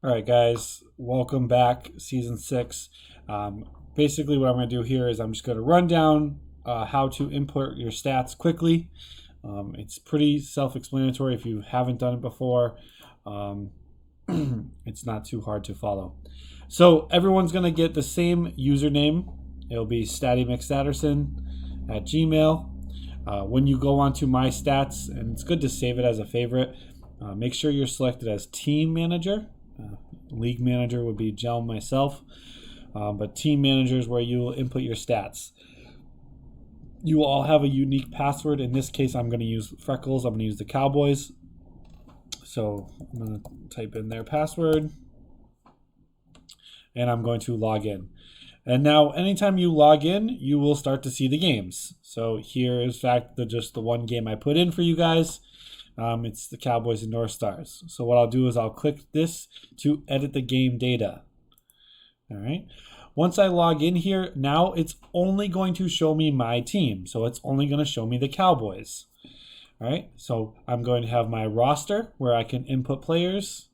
All right, guys, welcome back, season 6. Basically, what I'm going to do here is I'm just going to run down how to input your stats quickly. It's pretty self-explanatory if you haven't done it before. Um, it's not too hard to follow. So everyone's going to get the same username. It'll be StattyMcStatterson at Gmail. When you go onto My Stats, and it's good to save it as a favorite, make sure you're selected as Team Manager. League Manager would be Gel myself, but Team Manager is where you will input your stats. You will all have a unique password. In this case, I'm going to use Freckles. I'm going to use the Cowboys. So I'm going to type in their password, and I'm going to log in. And now, anytime you log in, you will start to see the games. So here is, in fact, just the one game I put in for you guys. It's the Cowboys and North Stars. So what I'll do is I'll click this to edit the game data. All right. Once I log in here, now it's only going to show me my team. So it's only going to show me the Cowboys. All right. So I'm going to have my roster where I can input players.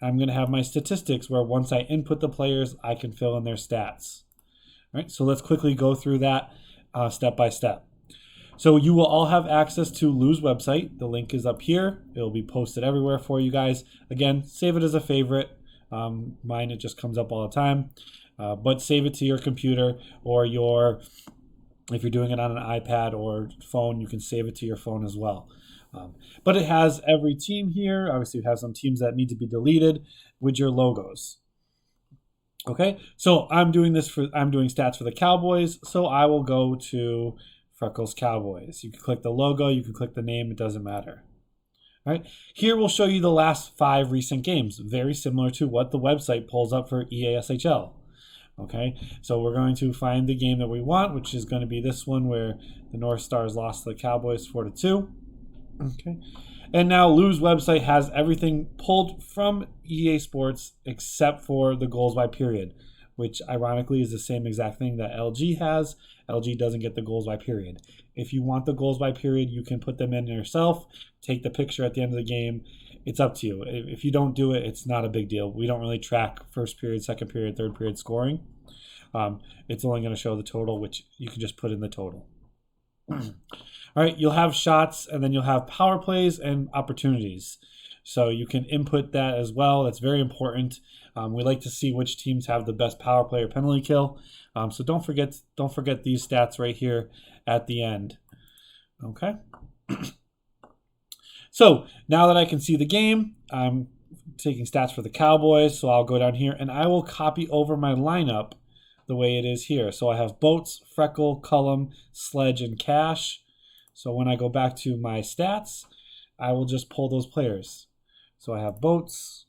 I'm going to have my statistics where once I input the players, I can fill in their stats. All right. So let's quickly go through that step by step. So you will all have access to Lou's website. The link is up here. It'll be posted everywhere for you guys. Again, save it as a favorite. Mine, it just comes up all the time. But save it to your computer or if you're doing it on an iPad or phone, you can save it to your phone as well. But it has every team here. Obviously, it has some teams that need to be deleted with your logos. Okay, so I'm doing stats for the Cowboys. So I will go to Freckles Cowboys. You can click the logo, you can click the name, it doesn't matter. All right, here we'll show you the last 5 recent games, very similar to what the website pulls up for EASHL. Okay, so we're going to find the game that we want, which is going to be this one where the North Stars lost to the Cowboys 4-2. Okay, and now Lou's website has everything pulled from EA Sports except for the goals by period, which ironically is the same exact thing that LG has. LG doesn't get the goals by period. If you want the goals by period, you can put them in yourself, take the picture at the end of the game. It's up to you. If you don't do it, it's not a big deal. We don't really track first period, second period, third period scoring. It's only going to show the total, which you can just put in the total. All right, you'll have shots, and then you'll have power plays and opportunities. So you can input that as well. That's very important. We like to see which teams have the best power play or penalty kill. So don't forget these stats right here at the end. Okay. So now that I can see the game, I'm taking stats for the Cowboys. So I'll go down here and I will copy over my lineup the way it is here. So I have Boats, Freckle, Cullum, Sledge, and Cash. So when I go back to my stats, I will just pull those players. So I have Boats,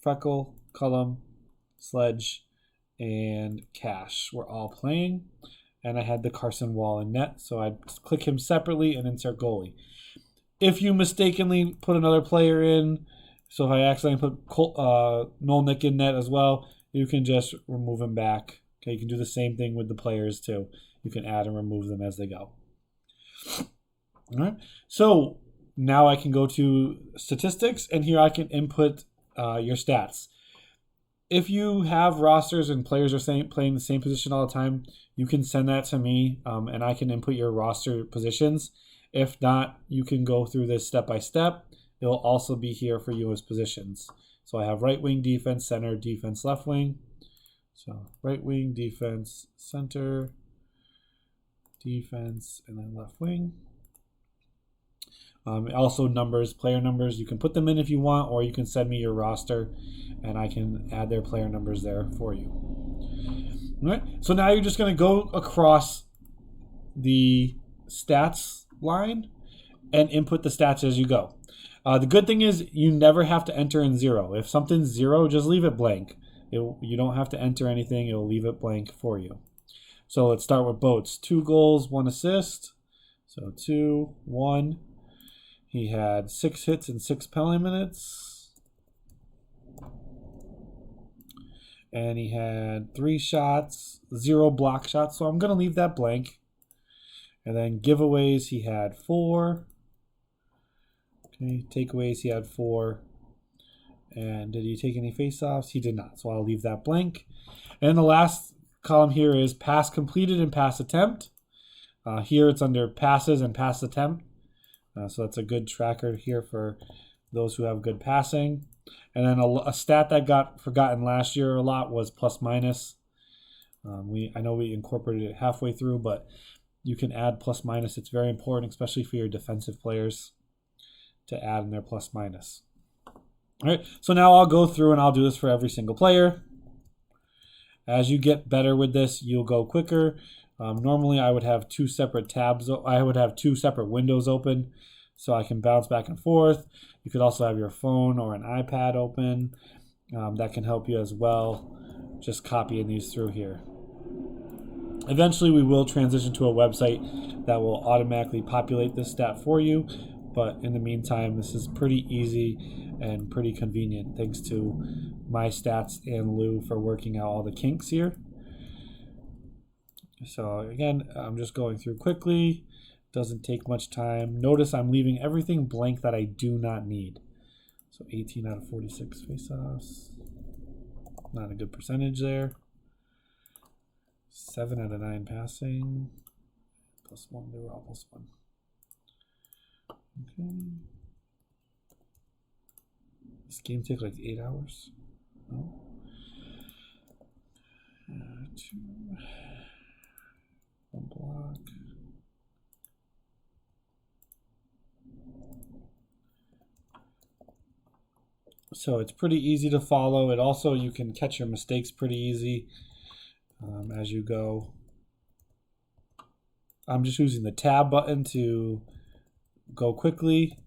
Freckle, Cullum, Sledge, and Cash. We're all playing. And I had the Carson Wall in net. So I'd click him separately and insert goalie. If you mistakenly put another player in, so if I accidentally put Nolnick in net as well, you can just remove him back. Okay, you can do the same thing with the players too. You can add and remove them as they go. All right. So now I can go to statistics, and here I can input your stats. If you have rosters and players are playing the same position all the time, you can send that to me, and I can input your roster positions. If not, you can go through this step by step. It will also be here for you as positions. So I have right wing, defense, center, defense, left wing. So right wing, defense, center, defense, and then left wing. Also numbers, player numbers. You can put them in if you want, or you can send me your roster, and I can add their player numbers there for you. All right. So now you're just going to go across the stats line and input the stats as you go. The good thing is you never have to enter in 0. If something's 0, just leave it blank. You don't have to enter anything. It will leave it blank for you. So let's start with Boats. 2 goals, 1 assist. So 2, 1. He had 6 hits and 6 penalty minutes. And he had 3 shots, 0 block shots. So I'm going to leave that blank. And then giveaways, he had 4. Okay, takeaways, he had 4. And did he take any face-offs? He did not, so I'll leave that blank. And the last column here is pass completed and pass attempt. Here it's under passes and pass attempt. So that's a good tracker here for those who have good passing. And then a stat that got forgotten last year a lot was plus minus. I know we incorporated it halfway through, but you can add plus minus. It's very important, especially for your defensive players, to add in their plus minus. All right, so now I'll go through and I'll do this for every single player. As you get better with this, you'll go quicker. Normally, I would have two separate tabs. I would have two separate windows open, so I can bounce back and forth. You could also have your phone or an iPad open. That can help you as well. Just copying these through here. Eventually, we will transition to a website that will automatically populate this stat for you. But in the meantime, this is pretty easy and pretty convenient, thanks to my stats and Lou for working out all the kinks here. So again, I'm just going through quickly. Doesn't take much time. Notice I'm leaving everything blank that I do not need. So 18 out of 46 face-offs. Not a good percentage there. 7 out of 9 passing. +1, they were all +1. Okay. This game take like 8 hours. No. 2. 1 block. So it's pretty easy to follow. It also, you can catch your mistakes pretty easy as you go. I'm just using the tab button to go quickly.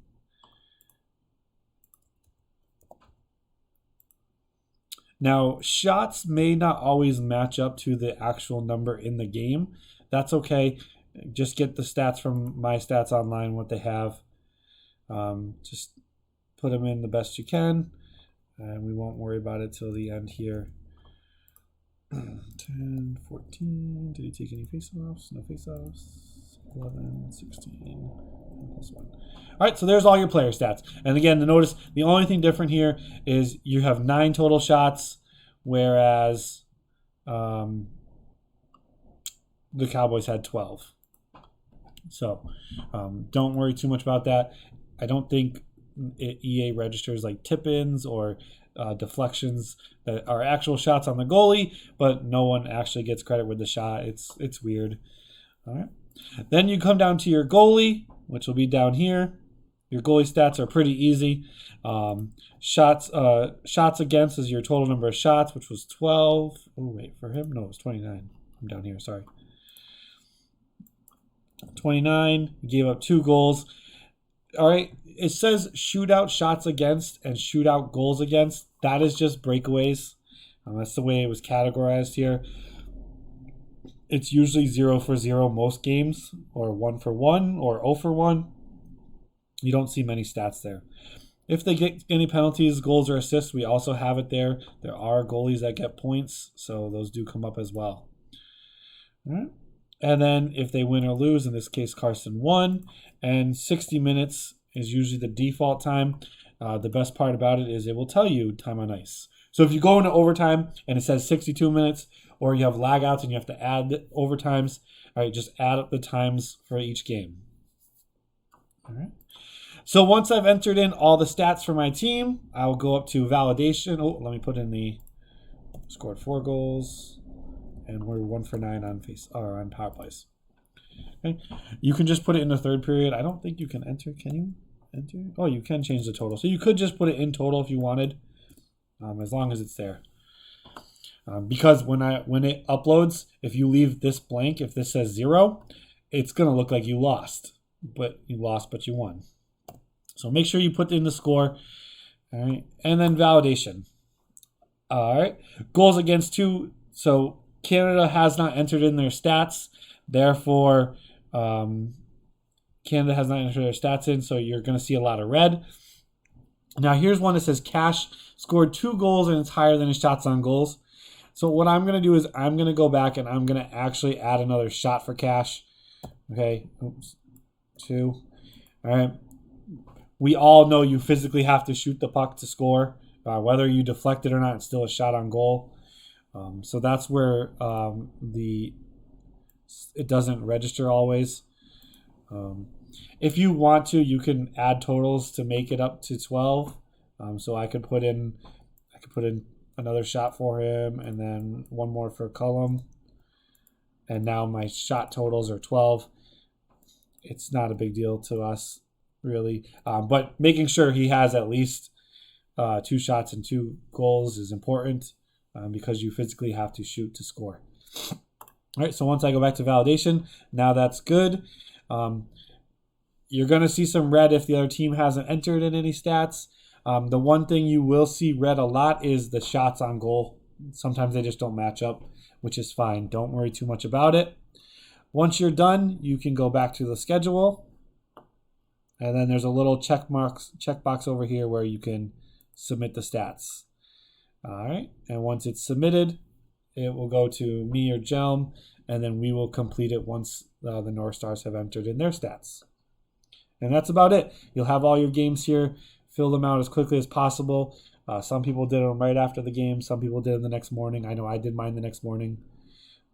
Now, shots may not always match up to the actual number in the game. That's okay. Just get the stats from My Stats Online, what they have. Just put them in the best you can, and we won't worry about it till the end here. 10, 14. Did he take any face-offs? No face-offs. 11, 16, +1. All right, so there's all your player stats. And again, notice the only thing different here is you have 9 total shots, whereas the Cowboys had 12. So don't worry too much about that. I don't think EA registers like tip-ins or deflections that are actual shots on the goalie, but no one actually gets credit with the shot. It's weird. All right. Then you come down to your goalie, which will be down here. Your goalie stats are pretty easy. Shots against is your total number of shots, which was 12. Oh, wait, for him? No, it was 29. I'm down here, sorry. 29. He gave up 2 goals. All right, it says shootout shots against and shootout goals against. That is just breakaways. That's the way it was categorized here. It's usually 0 for 0 most games, or 1 for 1, or 0 for 1. You don't see many stats there. If they get any penalties, goals, or assists, we also have it there. There are goalies that get points, so those do come up as well. All right. And then if they win or lose, in this case, Carson won, and 60 minutes is usually the default time. The best part about it is it will tell you time on ice. So if you go into overtime and it says 62 minutes, or you have lag outs and you have to add overtimes, all right, just add up the times for each game. All right. So once I've entered in all the stats for my team, I'll go up to validation. Oh, let me put in the scored 4 goals, and we're 1 for 9 on power plays. Okay. You can just put it in the third period. I don't think you can enter. Can you enter? Oh, you can change the total. So you could just put it in total if you wanted, as long as it's there. Because when it uploads, if you leave this blank, if this says 0, it's going to look like you lost. But you won. So make sure you put in the score. All right. And then validation. All right. Goals against 2. So Canada has not entered in their stats. Therefore, Canada has not entered their stats in. So you're going to see a lot of red. Now here's one that says Cash scored 2 goals and it's higher than his shots on goals. So what I'm going to do is I'm going to go back and I'm going to actually add another shot for Cash. Okay. Oops. 2. All right. We all know you physically have to shoot the puck to score Whether you deflect it or not, it's still a shot on goal. So that's where it doesn't register always. If you want to, you can add totals to make it up to 12. So I could put in another shot for him, and then one more for Cullum, and now my shot totals are 12. It's not a big deal to us, really, but making sure he has at least 2 shots and 2 goals is important, because you physically have to shoot to score. All right, so once I go back to validation, now that's good. You're going to see some red if the other team hasn't entered in any stats. The one thing you will see red a lot is the shots on goal. Sometimes they just don't match up, which is fine. Don't worry too much about it. Once you're done, you can go back to the schedule. And then there's a little checkbox over here where you can submit the stats. All right, and once it's submitted, it will go to me or Jelm, and then we will complete it once the North Stars have entered in their stats. And that's about it. You'll have all your games here. Fill them out as quickly as possible. Some people did them right after the game. Some people did them the next morning. I know I did mine the next morning.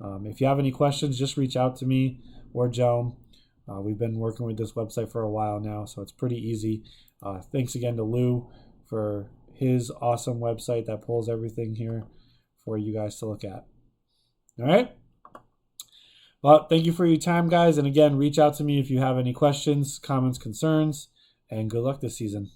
If you have any questions, just reach out to me or Jelm. We've been working with this website for a while now, so it's pretty easy. Thanks again to Lou for his awesome website that pulls everything here for you guys to look at. All right? Well, thank you for your time, guys. And again, reach out to me if you have any questions, comments, concerns, and good luck this season.